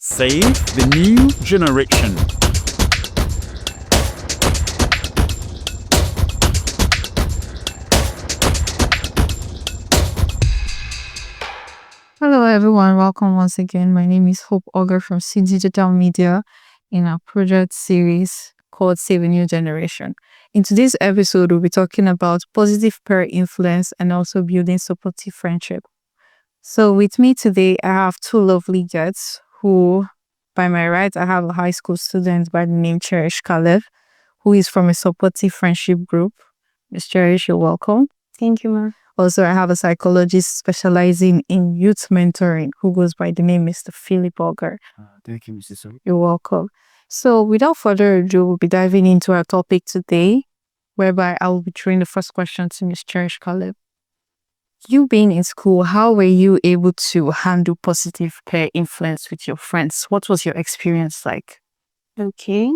Save the new generation. Hello, everyone. Welcome once again. My name is Hope Auger from C Digital Media in our project series called Save a New Generation. In today's episode, we'll be talking about positive peer influence and also building supportive friendship. So, with me today, I have two lovely guests who, by my right, I have a high school student by the name Cherish Kalev, who is from a supportive friendship group. Ms. Cherish, you're welcome. Thank you, ma. Also, I have a psychologist specializing in youth mentoring who goes by the name Mr. Philip Auger. Thank you, Mrs. So. You're welcome. So, without further ado, we'll be diving into our topic today, whereby I will be throwing the first question to Ms. Cherish Caleb. You being in school, how were you able to handle positive peer influence with your friends? What was your experience like? Okay.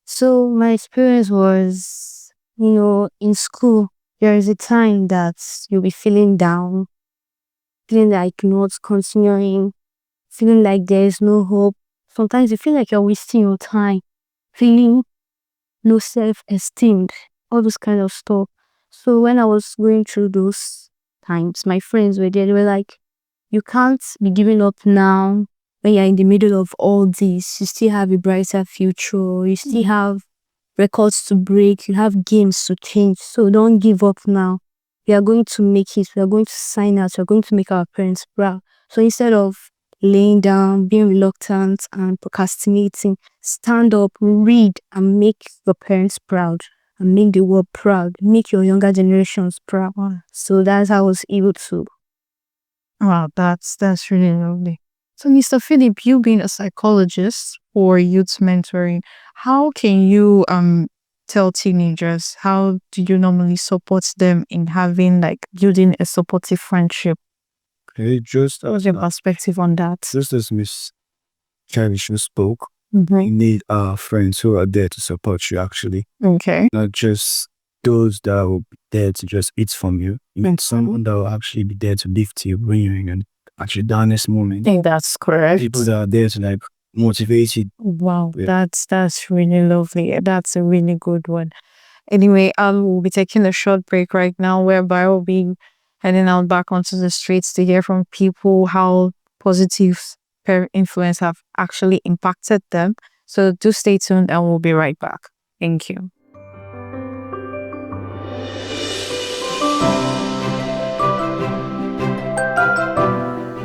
So my experience was, in school, there is a time that you'll be feeling down, feeling like not continuing, feeling like there is no hope. Sometimes you feel like you're wasting your time, feeling no self-esteem, all those kind of stuff. So when I was going through those times, my friends were there. They were like, you can't be giving up now when you're in the middle of all this. You still have a brighter future. You still have records to break. You have games to change. So don't give up now. We are going to make it. We are going to sign out. We are going to make our parents proud. So instead of laying down, being reluctant and procrastinating, stand up, read, and make your parents proud. And make the world proud. Make your younger generations proud. So that's how I was able to. Wow, that's really lovely. So, Mr. Philip, you being a psychologist for youth mentoring, how can you tell teenagers, how do you normally support them in having building a supportive friendship? Okay, just What's your perspective on that? just as Miss Cherish spoke, Mm-hmm. you need friends who are there to support you actually. Okay. Not just those that will be there to just eat from you. You need someone that will actually be there to lift you when you're in an actually downest I moment. think that's correct. People that are there to motivate you. Wow, Yeah. that's really lovely. That's a really good one. Anyway, we'll be taking a short break right now, whereby we'll be heading out back onto the streets to hear from people how positive peer influence have actually impacted them. So do stay tuned and we'll be right back. Thank you.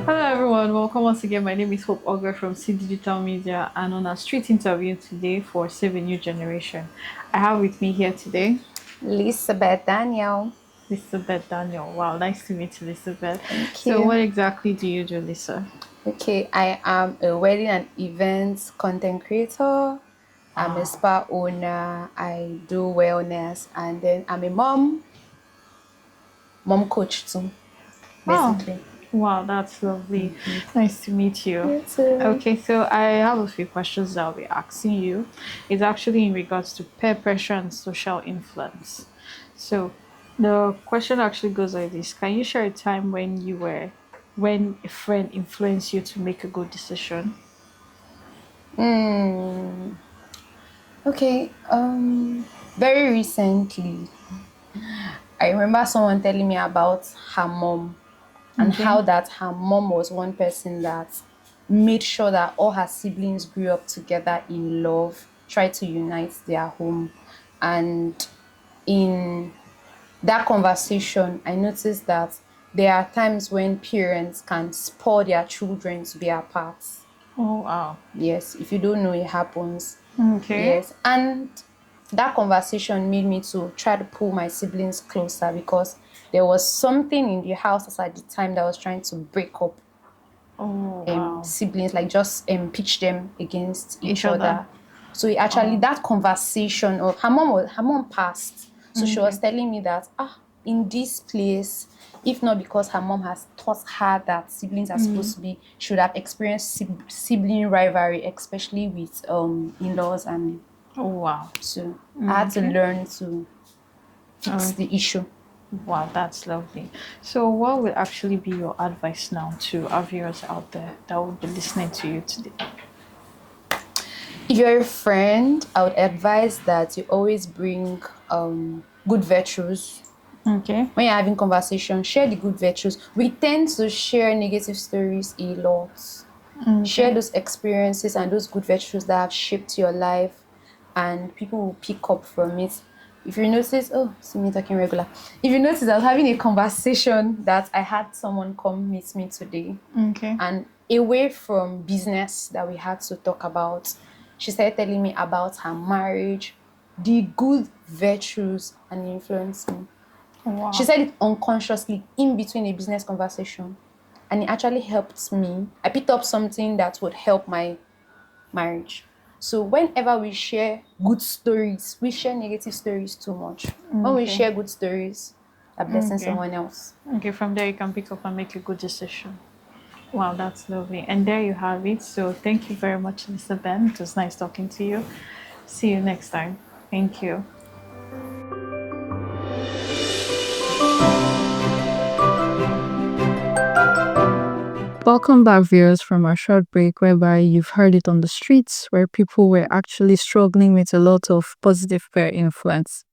Hello everyone, welcome once again. My name is Hope Auger from C Digital Media and on our street interview today for Save a New Generation. I have with me here today Elizabeth Daniel. Elizabeth Daniel. Wow, nice to meet you, Elizabeth. Thank So you. what exactly do you do, Lisa? Okay, I am a wedding and events content creator. I'm a spa owner. I do wellness, and then I'm a mom coach too, basically. Wow, that's lovely. Nice to meet you. You too. Okay, so I have a few questions that I'll be asking you. It's actually in regards to peer pressure and social influence. So the question actually goes like this. Can you share a time when a friend influenced you to make a good decision? Okay. Very recently, I remember someone telling me about her mom and how that her mom was one person that made sure that all her siblings grew up together in love, tried to unite their home. And in that conversation, I noticed that there are times when parents can spur their children to be apart. Oh wow. Yes, if you don't know, it happens. Okay. Yes, and that conversation made me to try to pull my siblings closer because there was something in the house at the time that was trying to break up Oh wow. siblings, like just pitch them against each other. other. So it actually that conversation of her mom passed, so she was telling me that in this place, if not because her mom has taught her that siblings are supposed to be, should have experienced sibling rivalry, especially with in-laws, and Oh wow. so I had to learn to fix the issue. Wow, that's lovely. So, what would actually be your advice now to our viewers out there that will be listening to you today? If you're a friend, I would advise that you always bring good virtues. Okay. When you're having conversation, share the good virtues. We tend to share negative stories a lot. Share those experiences and those good virtues that have shaped your life, and people will pick up from it. If you notice, oh, see me talking regular. If you notice, I was having a conversation that I had someone come meet me today, Okay. and away from business that we had to talk about, she started telling me about her marriage, the good virtues, and it influenced me. Wow. She said it unconsciously in between a business conversation, and it actually helped me. I picked up something that would help my marriage. So whenever we share good stories, we share negative stories too much. When we Okay. share good stories, are blessing Okay. someone else. Okay, from there you can pick up and make a good decision. Wow, that's lovely. And there you have it. So thank you very much, Mr. Ben. It was nice talking to you. See you next time. Thank you. Welcome back, viewers, from our short break, whereby you've heard it on the streets where people were actually struggling with a lot of positive peer influence.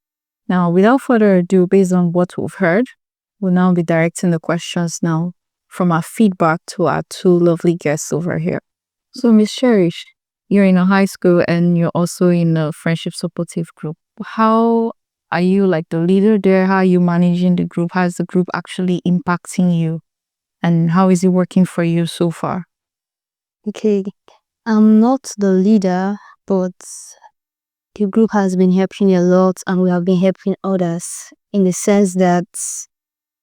Now, without further ado, based on what we've heard, we'll now be directing the questions now from our feedback to our two lovely guests over here. So, Miss Cherish, you're in a high school and you're also in a friendship supportive group. How are you like the leader there? How are you managing the group? How is the group actually impacting you? And how is it working for you so far? Okay, I'm not the leader, but the group has been helping a lot and we have been helping others in the sense that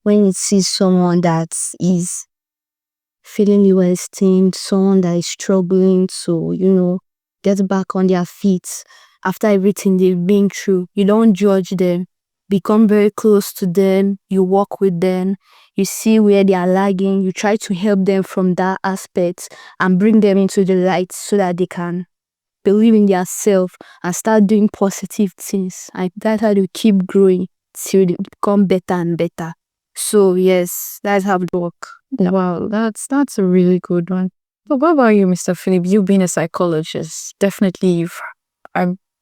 when it sees someone that is feeling low esteemed, someone that is struggling to, get back on their feet after everything they've been through, you don't judge them. Become very close to them, you walk with them, you see where they are lagging, you try to help them from that aspect and bring them into the light so that they can believe in themselves and start doing positive things. And that's how they keep growing till they become better and better. So yes, that's how it works. Wow, that's a really good one. But what about you, Mr. Philip? You being a psychologist, definitely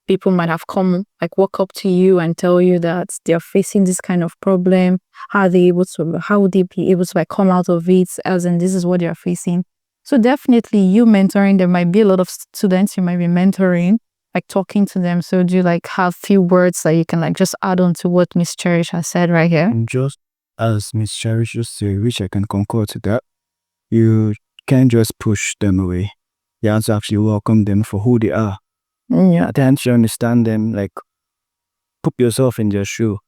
people might have come, like walk up to you and tell you that they're facing this kind of problem. How would they be able to like come out of it, as in this is what they're facing. So definitely you mentoring, there might be a lot of students you might be mentoring, like talking to them. So do you like have few words that you can like just add on to what Miss Cherish has said right here? And just as Miss Cherish just said, which I can concur to that, you can't just push them away. You have to actually welcome them for who they are. Yeah. Attempt to understand them, like put yourself in their shoe,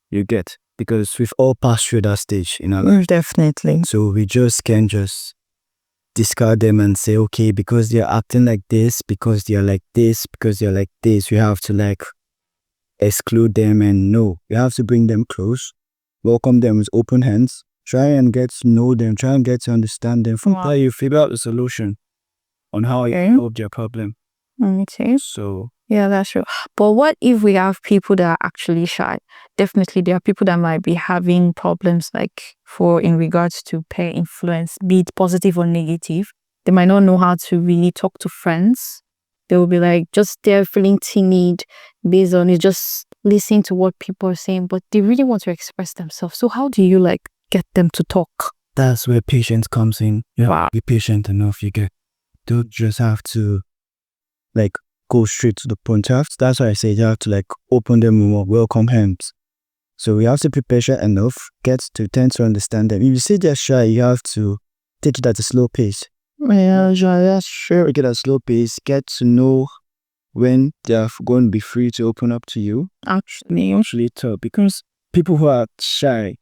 you get. Because we've all passed through that stage in our life. Definitely. So we just can't just discard them and say, okay, because they're acting like this, because they're like this, because they're like this, we have to like exclude them. And no, you have to bring them close, welcome them with open hands, try and get to know them, try and get to understand them. From there, you figure out the solution on how you solve their problem. Okay. So Yeah, that's true. But what if we have people that are actually shy? Definitely, there are people that might be having problems like in regards to peer influence, be it positive or negative. They might not know how to really talk to friends. They will be like just there feeling timid based on it, just listening to what people are saying, but they really want to express themselves. So how do you like get them to talk? that's where patience comes in. You have to be patient enough. You don't just have to like go straight to the point. That's why I say you have to like open them with welcome hands. So we have to be patient enough, get to tend to understand them. If you see they're shy, you have to take it at a slow pace. Yeah, that's true. Take it at a slow pace, get to know when they're going to be free to open up to you. Actually talk, because people who are shy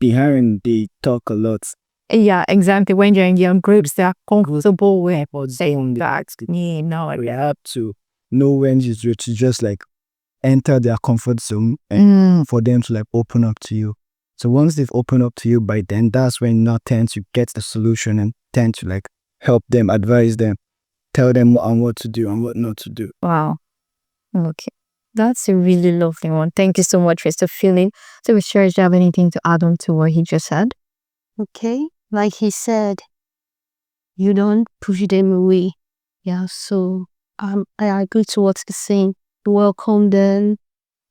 behind, they talk a lot. Yeah, exactly. When you're in young groups, they are comfortable with saying that. We have to know when to just like enter their comfort zone and for them to like open up to you. So once they've opened up to you, by then that's when you now tend to get the solution and tend to like help them, advise them, tell them what to do and what not to do. Wow. Okay. That's a really lovely one. Thank you so much, Mr. Feeling. So, Mr. Cherish, do you have anything to add on to what he just said? Okay. Like he said, you don't push them away. Yeah, so I agree to what he's saying. You welcome them,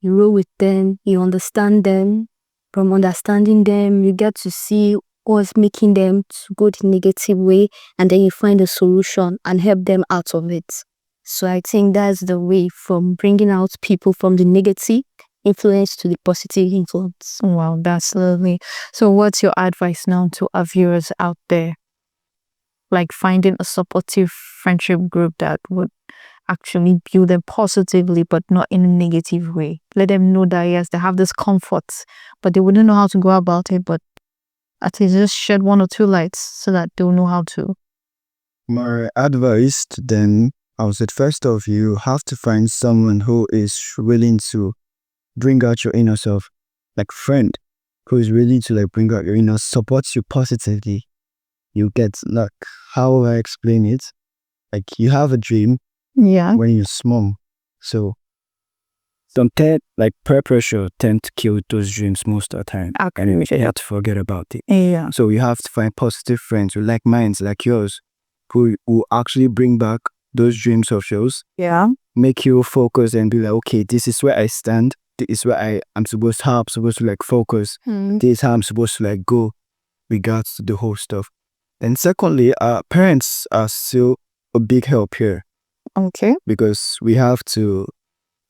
you roll with them, you understand them. From understanding them, you get to see what's making them to go the negative way, and then you find a solution and help them out of it. So I think that's the way from bringing out people from the negative influence to the positive influence. Wow, that's lovely. So what's your advice now to our viewers out there? Like finding a supportive friendship group that would actually build them positively, but not in a negative way. Let them know that yes, they have this comfort, but they wouldn't know how to go about it. But at least just shed 1 or 2 lights so that they'll know how to. My advice to them, I would say, first off, you have to find someone who is willing to bring out your inner self, like friend who is willing to like bring out your inner, supports you positively. You get like, how will I explain it? Like you have a dream Yeah. when you're small, so sometimes like peer pressure tend to kill those dreams most of the time. Okay. And you have to forget about it. Yeah. So you have to find positive friends with like minds like yours, who actually bring back those dreams of yours, Yeah. make you focus and be like, okay, this is where I stand. This is where I'm supposed to like focus. This is how I'm supposed to like go regards to the whole stuff. And secondly, parents are still a big help here, Okay. because we have to,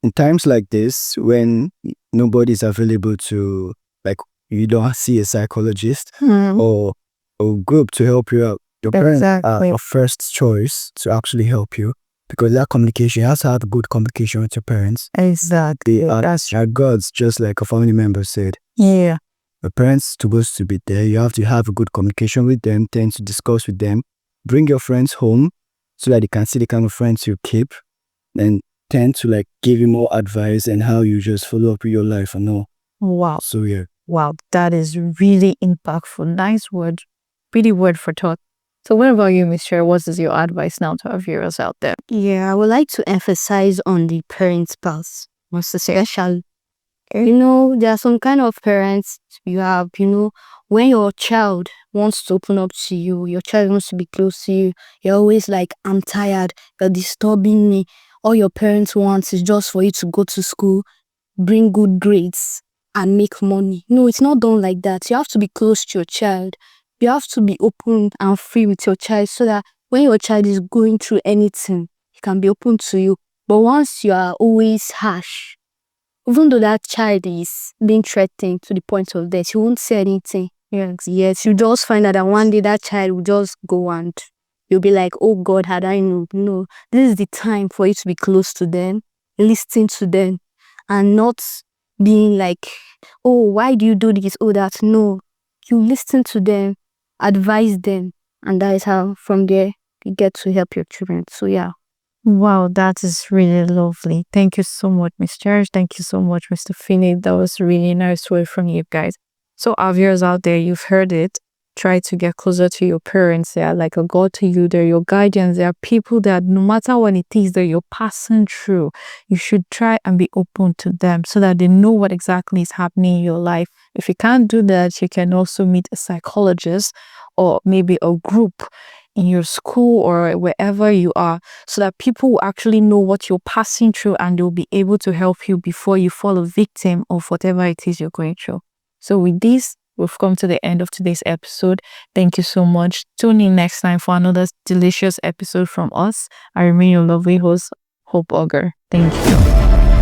in times like this, when nobody's available to, like, you don't see a psychologist or a group to help you out, your parents Exactly. are a first choice to actually help you, because that communication, you have to have good communication with your parents. Exactly. They are gods, just like a family member said. Yeah. The parents supposed to be there. You have to have a good communication with them, tend to discuss with them. Bring your friends home so that they can see the kind of friends you keep, and tend to like give you more advice and how you just follow up with your life and all. Wow. So yeah. Wow. That is really impactful. Nice word. Really word for thought. So what about you, Miss Cher? What is your advice now to our viewers out there? Yeah, I would like to emphasize on the parents' part, most especially. There are some kind of parents you have, when your child wants to open up to you, your child wants to be close to you, you're always like, I'm tired, you're disturbing me. All your parents want is just for you to go to school, bring good grades, and make money. No, it's not done like that. You have to be close to your child. You have to be open and free with your child so that when your child is going through anything, he can be open to you. But once you are always harsh, even though that child is being threatened to the point of death, he won't say anything. Yes, you just find out that one day that child will just go and you'll be like, oh God, had I known. No, this is the time for you to be close to them, listening to them, and not being like, oh, why do you do this? Oh, that. No, you listen to them, advise them, and that is how from there you get to help your children. So yeah. Wow, that is really lovely. Thank you so much, Miss Cherish. Thank you so much, Mr. Finney. That was a really nice word from you guys. So our viewers out there, you've heard it. Try to get closer to your parents. They are like a God to you. They're your guardians. They are people that no matter what it is that you're passing through, you should try and be open to them so that they know what exactly is happening in your life. If you can't do that, you can also meet a psychologist or maybe a group in your school or wherever you are, so that people will actually know what you're passing through and they'll be able to help you before you fall a victim of whatever it is you're going through. So with this, we've come to the end of today's episode. Thank you so much. Tune in next time for another delicious episode from us. I remain your lovely host, Hope Auger. Thank you.